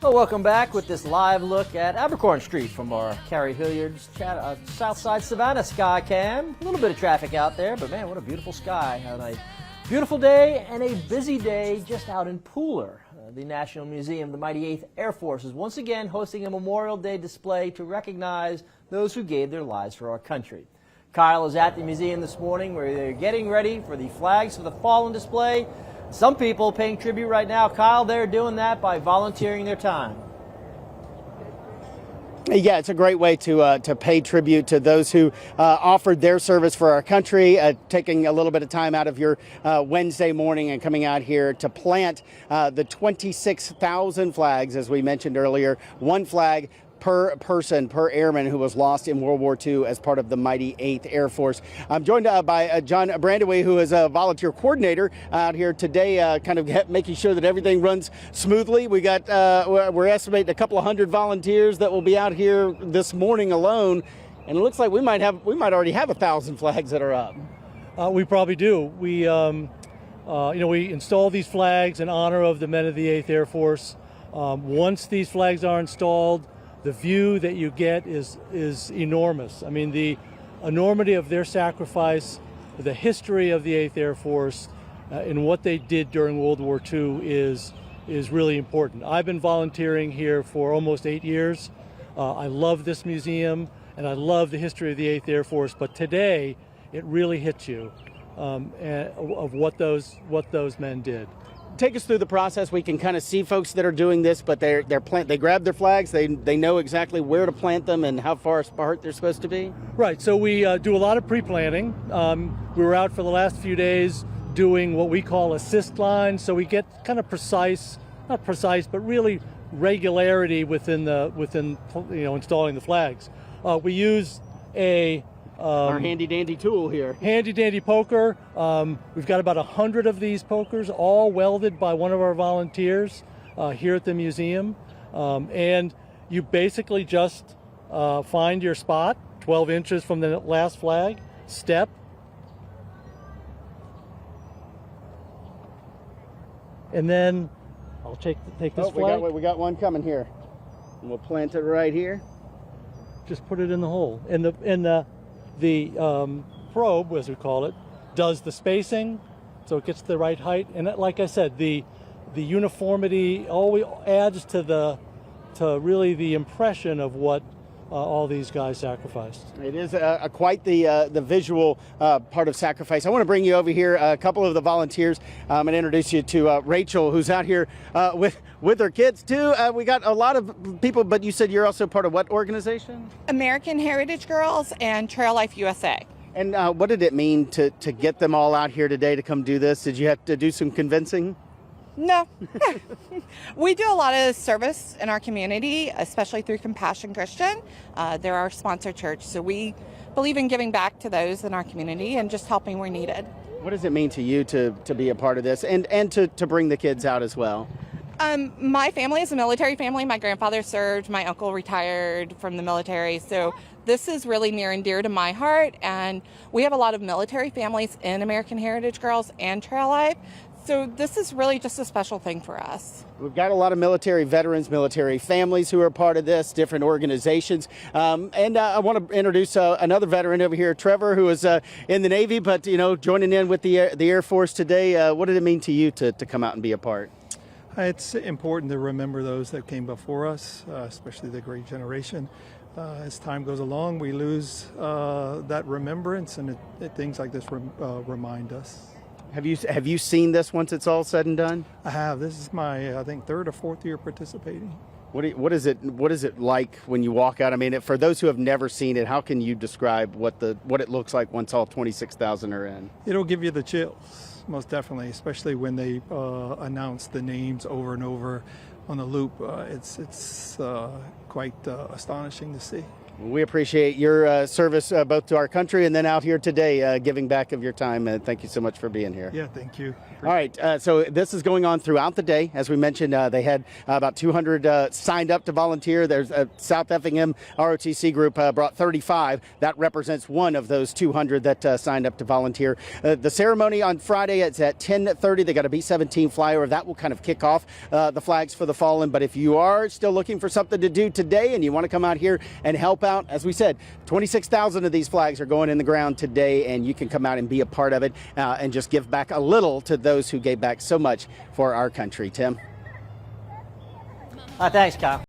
Well, welcome back with this live look at Abercorn Street from our Carrie Hilliard's Southside Savannah sky cam. A little bit of traffic out there, but man, what a beautiful sky on a beautiful day and a busy day just out in Pooler. The National Museum, the Mighty 8th Air Force, is once again hosting a Memorial Day display to recognize those who gave their lives for our country. Kyle is at the museum this morning where they're getting ready for the Flags for the Fallen display. Some people paying tribute right now. Kyle, they're doing that by volunteering their time. Yeah, it's a great way to pay tribute to those who offered their service for our country, taking a little bit of time out of your Wednesday morning and coming out here to plant the 26,000 flags, as we mentioned earlier, one flag per person, per airman who was lost in World War II as part of the Mighty 8th Air Force. I'm joined by John Brandaway, who is a volunteer coordinator out here today, kind of making sure that everything runs smoothly. We got, we're estimating a couple of hundred volunteers that will be out here this morning alone, and it looks like we might already have 1,000 flags that are up. We probably do. We install these flags in honor of the men of the 8th Air Force. Once these flags are installed, the view that you get is enormous. I mean, the enormity of their sacrifice, the history of the 8th Air Force, and what they did during World War II is really important. I've been volunteering here for almost 8 years. I love this museum, and I love the history of the 8th Air Force, but today it really hits you of what those men did. Take us through the process. We can kind of see folks that are doing this, but they grab their flags. They know exactly where to plant them and how far apart they're supposed to be. Right. So we do a lot of pre-planting. We were out for the last few days doing what we call assist lines. So we get kind of not precise, but really regularity within installing the flags. We use our handy dandy tool here. Handy dandy poker. We've got about 100 of these pokers, all welded by one of our volunteers here at the museum. And you basically just find your spot, 12 inches from the last flag, step, and then I'll take this flag. We got one coming here. And we'll plant it right here. Just put it in the hole. And the probe, as we call it, does the spacing, so it gets the right height. And like I said, the uniformity always adds to really the impression of what all these guys sacrificed. It is quite the visual part of sacrifice. I want to bring you over here, a couple of the volunteers, and introduce you to Rachel, who's out here with her kids too. We got a lot of people, but you said you're also part of what organization? American Heritage Girls and Trail Life USA. And what did it mean to get them all out here today to come do this? Did you have to do some convincing? No. We do a lot of service in our community, especially through Compassion Christian. They're our sponsor church, so we believe in giving back to those in our community and just helping where needed. What does it mean to you to be a part of this and to bring the kids out as well? My family is a military family. My grandfather served, my uncle retired from the military, so this is really near and dear to my heart, and we have a lot of military families in American Heritage Girls and Trail Life. So this is really just a special thing for us. We've got a lot of military veterans, military families who are part of this, different organizations. And I want to introduce another veteran over here, Trevor, who is in the Navy, but joining in with the Air Force today. What did it mean to you to come out and be a part? It's important to remember those that came before us, especially the great generation. As time goes along, we lose that remembrance, and things like this remind us. Have you seen this once it's all said and done? I have. This is my, I think, third or fourth year participating. What is it like when you walk out? I mean, for those who have never seen it, how can you describe what it looks like once all 26,000 are in? It'll give you the chills, most definitely, especially when they announce the names over and over on the loop. It's quite astonishing to see. We appreciate your service both to our country and then out here today, giving back of your time. Thank you so much for being here. Yeah, thank you. All right, so this is going on throughout the day. As we mentioned, they had about 200 signed up to volunteer. There's a South Effingham ROTC group brought 35. That represents one of those 200 that signed up to volunteer. The ceremony on Friday, it's at 10:30. They got a B-17 flyover. That will kind of kick off the Flags for the Fallen. But if you are still looking for something to do today and you want to come out here and help out, as we said, 26,000 of these flags are going in the ground today, and you can come out and be a part of it and just give back a little to those who gave back so much for our country. Tim? Thanks, Kyle.